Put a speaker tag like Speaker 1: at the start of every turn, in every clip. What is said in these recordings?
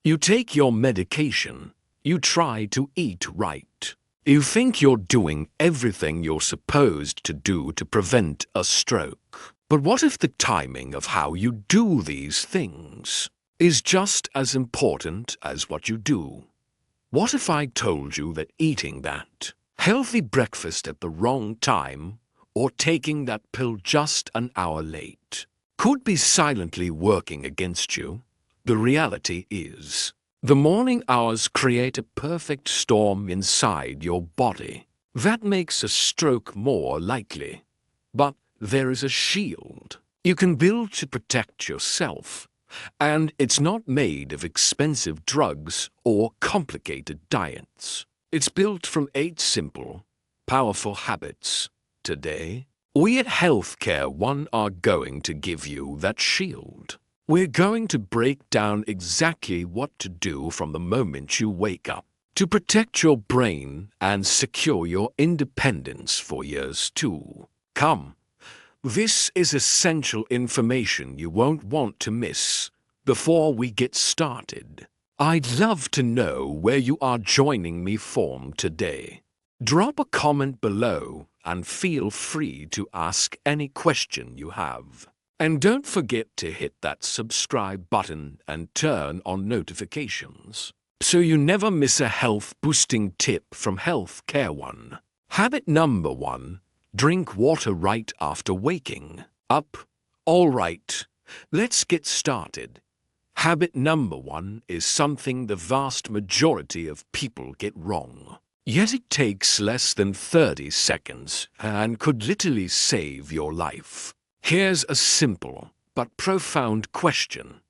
Speaker 1: You take your medication. You try to eat right. You think you're doing everything you're supposed to do to prevent a stroke. But what if the timing of how you do these things is just as important as what you do? What if I told you that eating that healthy breakfast at the wrong time or taking that pill just an hour late could be silently working against you? The reality is, the morning hours create a perfect storm inside your body. That makes a stroke more likely. But there is a shield you can build to protect yourself, and it's not made of expensive drugs or complicated diets. It's built from 8 simple, powerful habits. Today, we at Healthcare One are going to give you that shield. We're going to break down exactly what to do from the moment you wake up to protect your brain and secure your independence for years to come. This is essential information you won't want to miss. Before we get started, I'd love to know where you are joining me from today. Drop a comment below and feel free to ask any question you have. And don't forget to hit that subscribe button and turn on notifications so you never miss a health-boosting tip from Healthcare One. Habit number 1. Drink water right after waking up. All right, let's get started. Habit number 1 is something the vast majority of people get wrong. Yet it takes less than 30 seconds and could literally save your life. Here's a simple but profound question.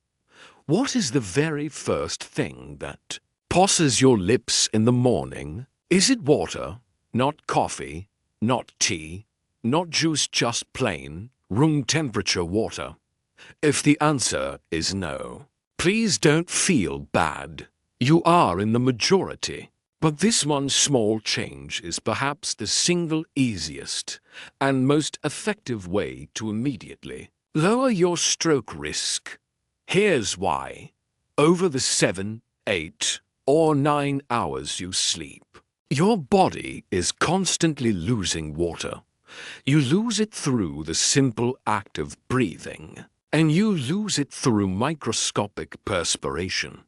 Speaker 1: What is the very first thing that passes your lips in the morning? Is it water? Not coffee? Not tea? Not juice, just plain, room temperature water? If the answer is no, please don't feel bad. You are in the majority. But this one small change is perhaps the single easiest and most effective way to immediately lower your stroke risk. Here's why. Over the 7, 8, or 9 hours you sleep, your body is constantly losing water. You lose it through the simple act of breathing, and you lose it through microscopic perspiration.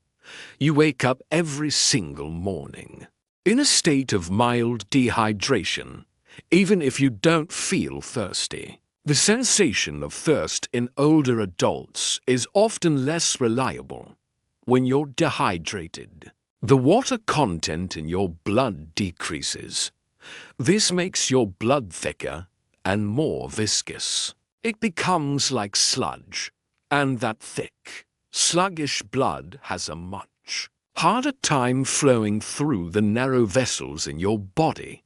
Speaker 1: You wake up every single morning in a state of mild dehydration, even if you don't feel thirsty. The sensation of thirst in older adults is often less reliable when you're dehydrated. The water content in your blood decreases. This makes your blood thicker and more viscous. It becomes like sludge, and that thick, sluggish blood has a much harder time flowing through the narrow vessels in your body,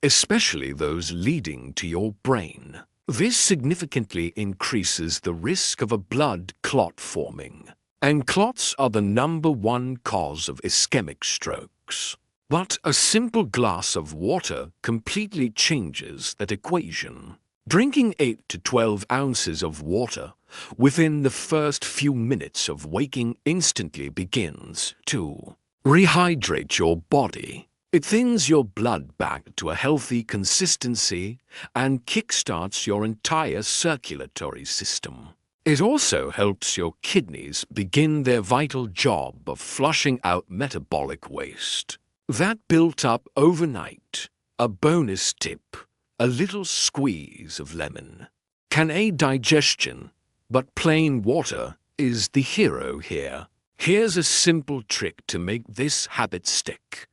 Speaker 1: especially those leading to your brain. This significantly increases the risk of a blood clot forming, and clots are the #1 cause of ischemic strokes. But a simple glass of water completely changes that equation. Drinking 8 to 12 ounces of water within the first few minutes of waking instantly begins to rehydrate your body. It thins your blood back to a healthy consistency and kickstarts your entire circulatory system. It also helps your kidneys begin their vital job of flushing out metabolic waste that built up overnight. A bonus tip: a little squeeze of lemon can aid digestion, but plain water is the hero here. Here's a simple trick to make this habit stick.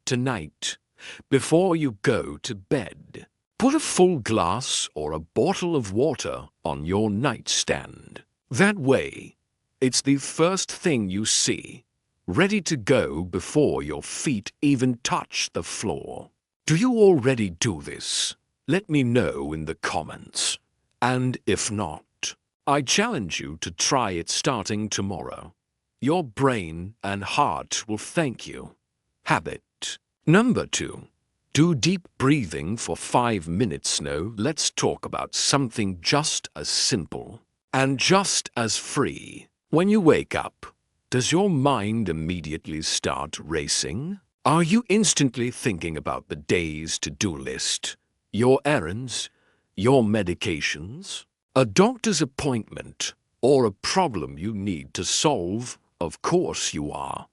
Speaker 1: Tonight, before you go to bed, put a full glass or a bottle of water on your nightstand. That way, it's the first thing you see, ready to go before your feet even touch the floor. Do you already do this? Let me know in the comments. And if not, I challenge you to try it starting tomorrow. Your brain and heart will thank you. Habit number 2. Do deep breathing for 5 minutes. Now, let's talk about something just as simple and just as free. When you wake up, Does your mind immediately start racing? Are you instantly thinking about the day's to-do list, your errands, your medications, a doctor's appointment, or a problem you need to solve? Of course you are.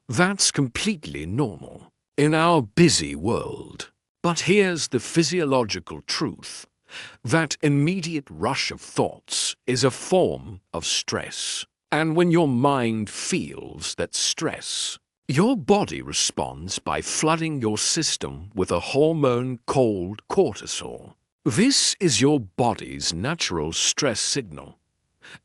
Speaker 1: That's completely normal in our busy world. But here's the physiological truth. That immediate rush of thoughts is a form of stress. And when your mind feels that stress, your body responds by flooding your system with a hormone called cortisol. This is your body's natural stress signal.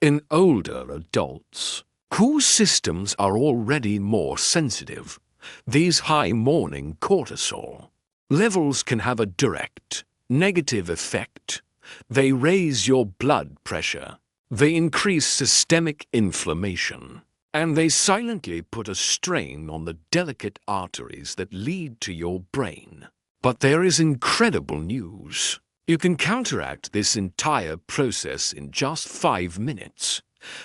Speaker 1: In older adults, whose systems are already more sensitive, these high morning cortisol levels can have a direct, negative effect. They raise your blood pressure, they increase systemic inflammation, and they silently put a strain on the delicate arteries that lead to your brain. But there is incredible news. You can counteract this entire process in just 5 minutes,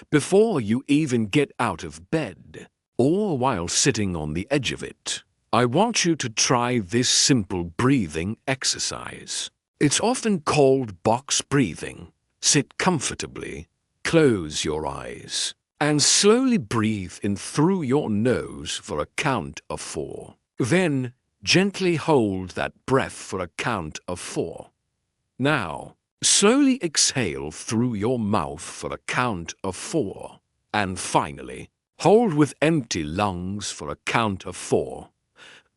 Speaker 1: before you even get out of bed, or while sitting on the edge of it. I want you to try this simple breathing exercise. It's often called box breathing. Sit comfortably, close your eyes, and slowly breathe in through your nose for a count of 4. Then, gently hold that breath for a count of 4. Now, slowly exhale through your mouth for a count of 4. And finally, hold with empty lungs for a count of 4.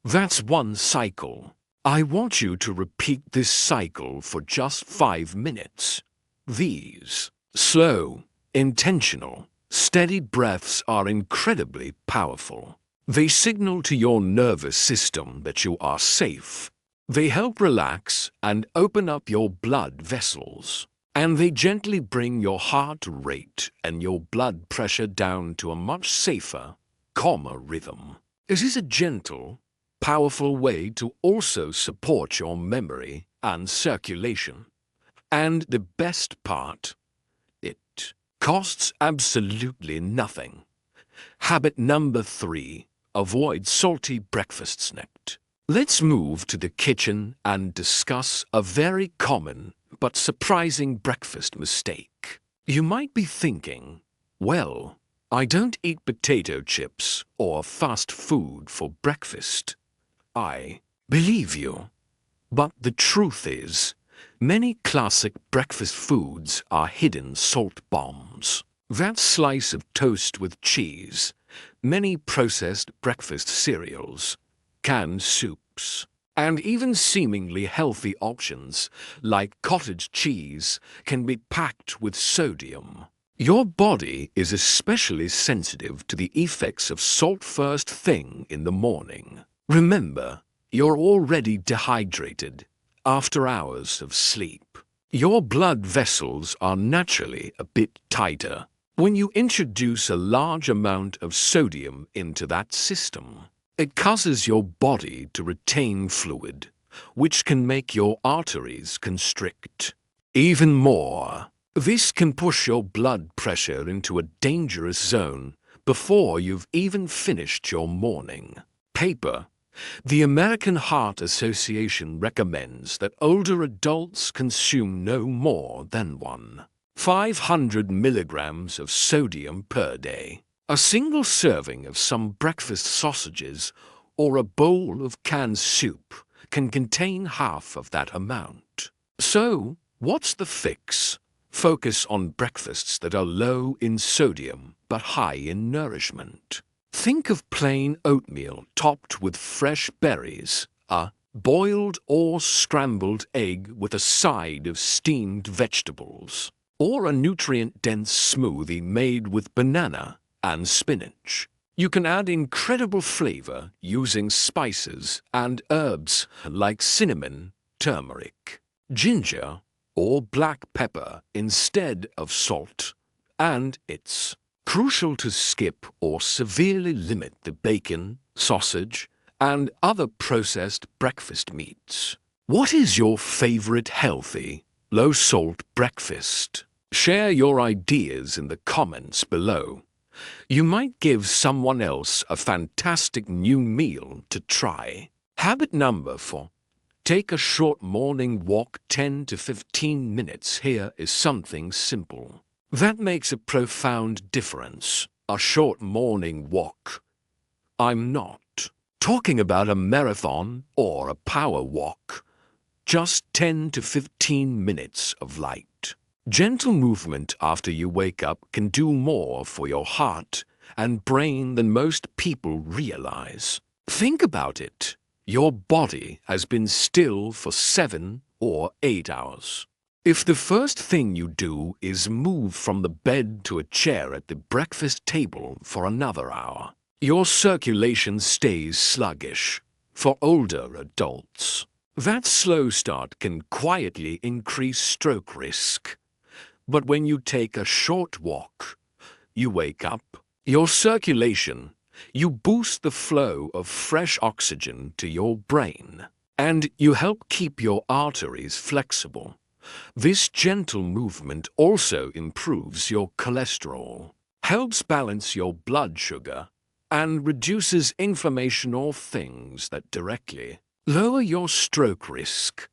Speaker 1: That's 1 cycle. I want you to repeat this cycle for just 5 minutes. These slow, intentional, steady breaths are incredibly powerful. They signal to your nervous system that you are safe. They help relax and open up your blood vessels. And they gently bring your heart rate and your blood pressure down to a much safer, calmer rhythm. It is a gentle, powerful way to also support your memory and circulation. And the best part, it costs absolutely nothing. Habit number 3, avoid salty breakfasts next. Let's move to the kitchen and discuss a very common but surprising breakfast mistake. You might be thinking, well, I don't eat potato chips or fast food for breakfast. I believe you. But the truth is, many classic breakfast foods are hidden salt bombs. That slice of toast with cheese, many processed breakfast cereals, canned soups, and even seemingly healthy options like cottage cheese can be packed with sodium. Your body is especially sensitive to the effects of salt first thing in the morning. Remember, you're already dehydrated after hours of sleep. Your blood vessels are naturally a bit tighter when you introduce a large amount of sodium into that system. It causes your body to retain fluid, which can make your arteries constrict. Even more, this can push your blood pressure into a dangerous zone before you've even finished your morning paper. The American Heart Association recommends that older adults consume no more than 500 milligrams of sodium per day. A single serving of some breakfast sausages or a bowl of canned soup can contain half of that amount. So, what's the fix? Focus on breakfasts that are low in sodium but high in nourishment. Think of plain oatmeal topped with fresh berries, a boiled or scrambled egg with a side of steamed vegetables, or a nutrient-dense smoothie made with banana and spinach. You can add incredible flavor using spices and herbs like cinnamon, turmeric, ginger, or black pepper instead of salt. And it's crucial to skip or severely limit the bacon, sausage, and other processed breakfast meats. What is your favorite healthy, low-salt breakfast? Share your ideas in the comments below. You might give someone else a fantastic new meal to try. Habit number 4. Take a short morning walk 10 to 15 minutes. Here is something simple that makes a profound difference. A short morning walk. I'm not talking about a marathon or a power walk. Just 10 to 15 minutes of light, gentle movement after you wake up can do more for your heart and brain than most people realize. Think about it. Your body has been still for 7 or 8 hours. If the first thing you do is move from the bed to a chair at the breakfast table for another hour, your circulation stays sluggish. For older adults, that slow start can quietly increase stroke risk. But when you take a short walk, you wake up, your circulation, you boost the flow of fresh oxygen to your brain, and you help keep your arteries flexible. This gentle movement also improves your cholesterol, helps balance your blood sugar, and reduces inflammation, all things that directly lower your stroke risk.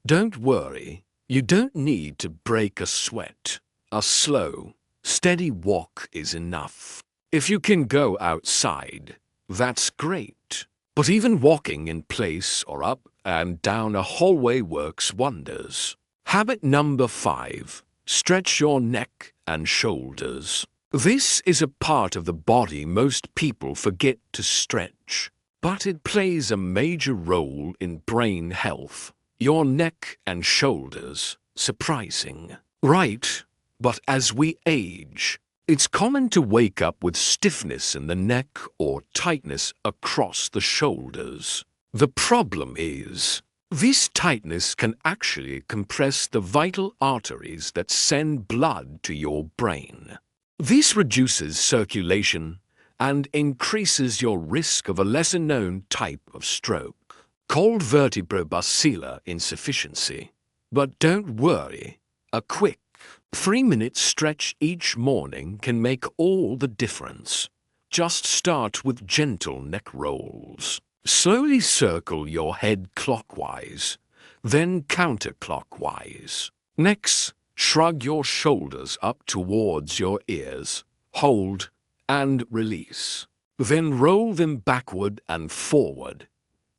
Speaker 1: Don't worry, you don't need to break a sweat. A slow, steady walk is enough. If you can go outside, that's great. But even walking in place or up and down a hallway works wonders. Habit number 5. Stretch your neck and shoulders. This is a part of the body most people forget to stretch, but it plays a major role in brain health. Your neck and shoulders, surprising, right? But as we age, it's common to wake up with stiffness in the neck or tightness across the shoulders. The problem is, this tightness can actually compress the vital arteries that send blood to your brain. This reduces circulation and increases your risk of a lesser-known type of stroke, called vertebrobascular insufficiency. But don't worry, a quick 3-minute stretch each morning can make all the difference. Just start with gentle neck rolls. Slowly circle your head clockwise, then counterclockwise. Next, shrug your shoulders up towards your ears. Hold and release. Then roll them backward and forward.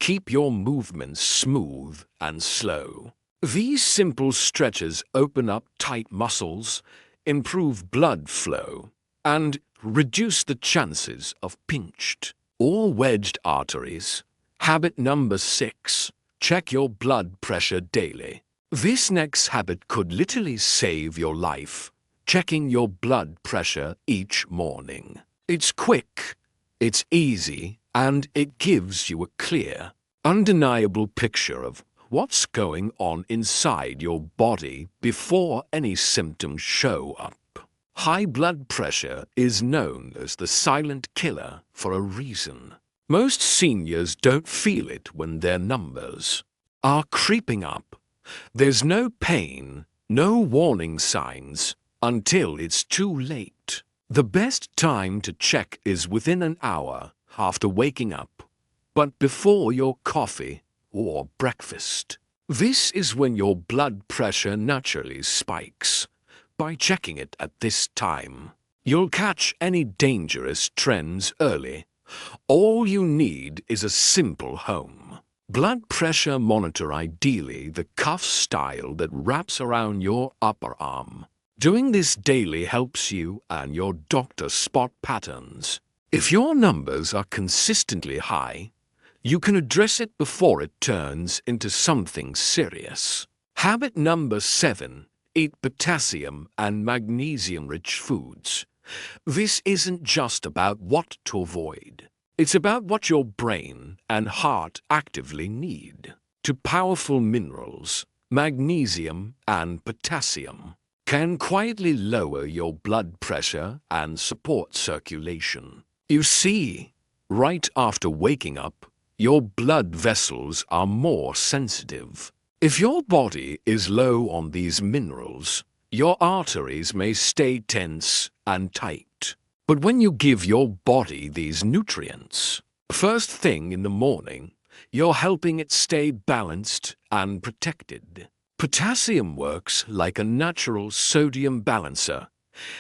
Speaker 1: Keep your movements smooth and slow. These simple stretches open up tight muscles, improve blood flow, and reduce the chances of pinched or wedged arteries. Habit number 6. Check your blood pressure daily. This next habit could literally save your life. Checking your blood pressure each morning. It's quick, it's easy, and it gives you a clear, undeniable picture of what's going on inside your body before any symptoms show up. High blood pressure is known as the silent killer for a reason. Most seniors don't feel it when their numbers are creeping up. There's no pain, no warning signs, until it's too late. The best time to check is within an hour after waking up, but before your coffee or breakfast. This is when your blood pressure naturally spikes. By checking it at this time, you'll catch any dangerous trends early. All you need is a simple home blood pressure monitor, ideally the cuff style that wraps around your upper arm. Doing this daily helps you and your doctor spot patterns. If your numbers are consistently high, you can address it before it turns into something serious. Habit number 7. Eat potassium and magnesium-rich foods. This isn't just about what to avoid. It's about what your brain and heart actively need. Two powerful minerals, magnesium and potassium, can quietly lower your blood pressure and support circulation. You see, right after waking up, your blood vessels are more sensitive. If your body is low on these minerals, your arteries may stay tense and tight. But when you give your body these nutrients, first thing in the morning, you're helping it stay balanced and protected. Potassium works like a natural sodium balancer,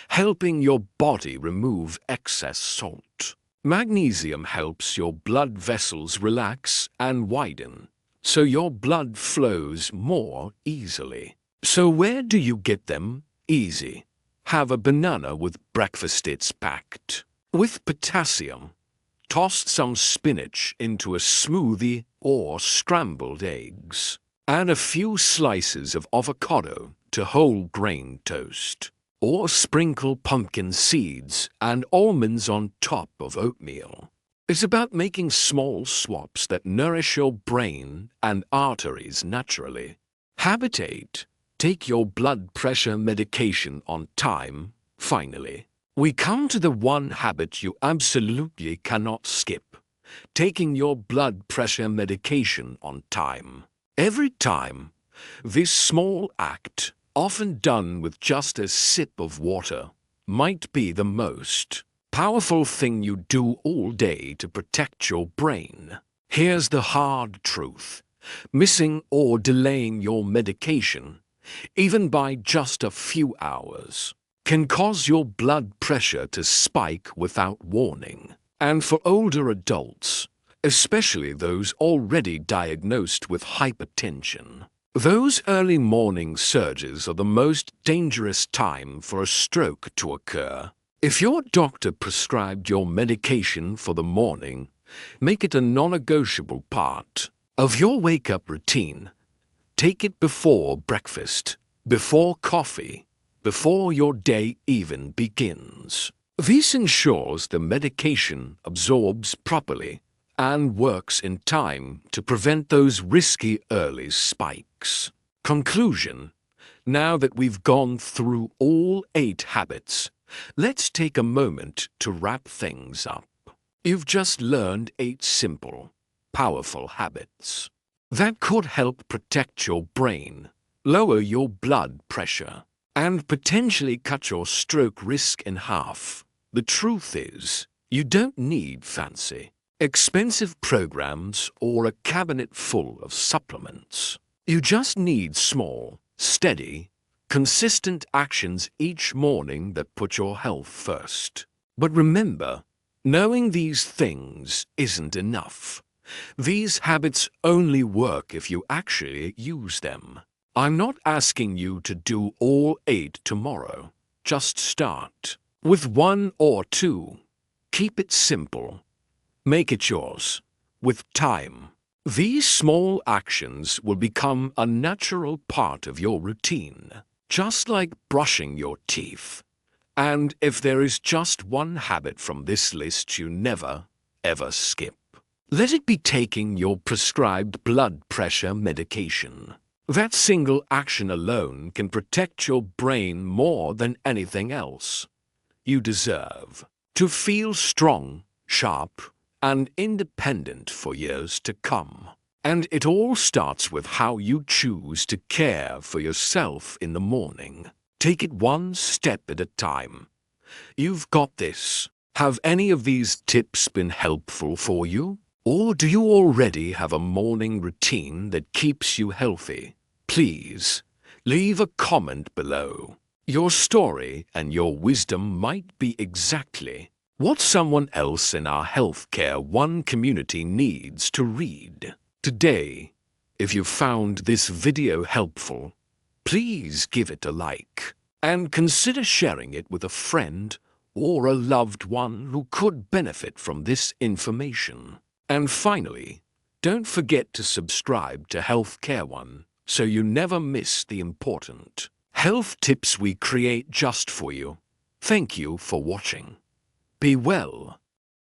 Speaker 1: helping your body remove excess salt. Magnesium helps your blood vessels relax and widen, so your blood flows more easily. So where do you get them? Easy. Have a banana with breakfast, it's packed with potassium. Toss some spinach into a smoothie or scrambled eggs. Add a few slices of avocado to whole grain toast. Or sprinkle pumpkin seeds and almonds on top of oatmeal. It's about making small swaps that nourish your brain and arteries naturally. Habit 8. Take your blood pressure medication on time. Finally, we come to the one habit you absolutely cannot skip: taking your blood pressure medication on time. Every time, this small act, often done with just a sip of water, might be the most powerful thing you do all day to protect your brain. Here's the hard truth: missing or delaying your medication, even by just a few hours, can cause your blood pressure to spike without warning. And for older adults, especially those already diagnosed with hypertension, those early morning surges are the most dangerous time for a stroke to occur. If your doctor prescribed your medication for the morning, make it a non-negotiable part of your wake-up routine. Take it before breakfast, before coffee, before your day even begins. This ensures the medication absorbs properly and works in time to prevent those risky early spikes. Conclusion: now that we've gone through all 8 habits, let's take a moment to wrap things up. You've just learned 8 simple, powerful habits that could help protect your brain, lower your blood pressure, and potentially cut your stroke risk in half. The truth is, you don't need fancy, expensive programs or a cabinet full of supplements. You just need small, steady, consistent actions each morning that put your health first. But remember, knowing these things isn't enough. These habits only work if you actually use them. I'm not asking you to do all 8 tomorrow. Just start with 1 or 2. Keep it simple. Make it yours, with time. These small actions will become a natural part of your routine, just like brushing your teeth. And if there is just one habit from this list you never, ever skip, let it be taking your prescribed blood pressure medication. That single action alone can protect your brain more than anything else. You deserve to feel strong, sharp, and independent for years to come. And it all starts with how you choose to care for yourself in the morning. Take it one step at a time. You've got this. Have any of these tips been helpful for you? Or do you already have a morning routine that keeps you healthy? Please, leave a comment below. Your story and your wisdom might be exactly what someone else in our Healthcare One community needs to read. Today, if you found this video helpful, please give it a like and consider sharing it with a friend or a loved one who could benefit from this information. And finally, don't forget to subscribe to Healthcare One so you never miss the important health tips we create just for you. Thank you for watching. Be well.